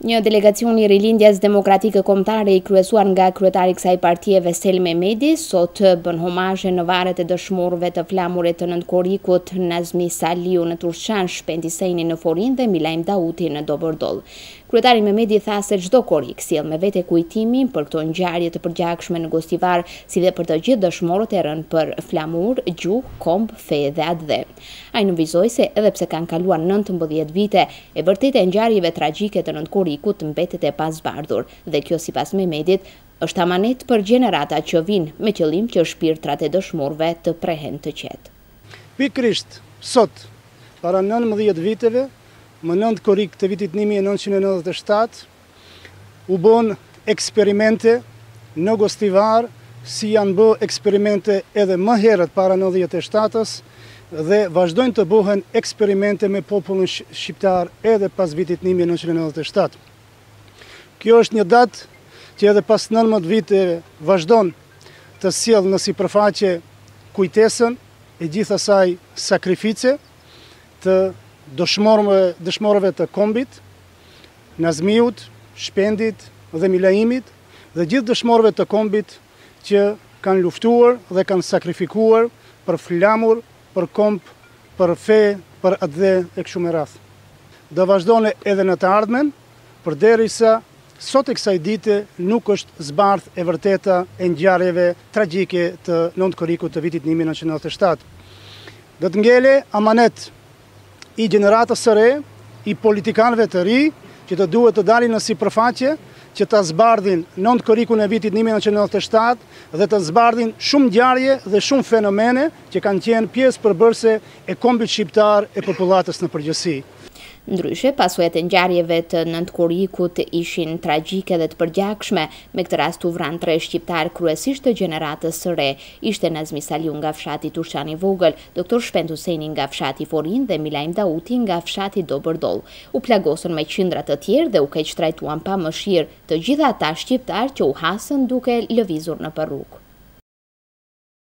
Një delegacion I Rilindjes Demokratike Kombëtare I kryesuar nga kryetari I kësaj partie Vesel Mehmeti sot bën homazhe në varet e dëshmorëve të flamurit të Nëntkorrikut, Nazmi Saliu në Turçan, Shpendi Sejni në Forin dhe Milajm Dauti në Dobërdoll. Kryetari Mehmeti tha se çdo korrik sjell me vete kujtimin për këto ngjarje të përgjakshme në Gostivar, si dhe për të gjithë dëshmorët e rënë për flamur, gjuhë, komb, fe dhe atdhe. Ai nënvizoi se edhe pse kanë kaluar 19 vite, e vërtetë e ngjarjeve tragjike të Nëntkorrikut mbetet e pazbardhur, dhe kjo sipas Mehmetit është amanet për gjenerata që vinë me qëllim që shpirtrat e dëshmorëve të prehen të qetë. Pikërisht sot, para 19 viteve, më 9 korrik të vitit 1997, u bon eksperimente në Gostivar, si janë bë eksperimente edhe më herët para 97-ës, dhe vazhdojnë të bëhen eksperimente me popullin shqiptar edhe pas vitit 1997. Kjo është një datë që edhe pas 19 vite vazhdon të sjell në sipërfaqe kujtesën e gjithë asaj sakrifice të dëshmorëve të kombit, Nazmiut, Shpendit dhe Milajmit, dhe gjithë dëshmorëve të kombit që kanë luftuar dhe kanë sakrifikuar për flamur, për komb, për fe, për atdhe e kështu me radhë. Do vazhdojnë edhe në të ardhmen, përderisa sot e kësaj dite nuk është zbardhë e vërteta e ngjarjeve tragjike të Nëntkorrikut të vitit 1997. Do të ngele amanet I gjeneratës së re, I politikanëve të ri, që të duhet të dalin në sipërfaqe, që të zbardhin Nëntkorrikun e vitit 1997 dhe të zbardhin shumë ngjarje dhe shumë fenomene që kanë qenë pjesë përbërëse e kombit shqiptar e popullatës në përgjithësi. Ndryshe, pasojat e ngjarjeve të Nëntkorrikut ishin tragjike dhe të përgjakshme, me këtë rast u vranë 3 shqiptar kryesisht të gjeneratës së re. Ishte Nazmi Saliu nga fshati Turçan I Vogël, Dr. Shpendi Sejni nga fshati Forin dhe Milajm Dauti nga fshati Dobërdoll. U plagosën me qindra të tjerë dhe u keq trajtuan pa mëshirë të gjitha ata shqiptar që u hasën duke lëvizur në rrugë.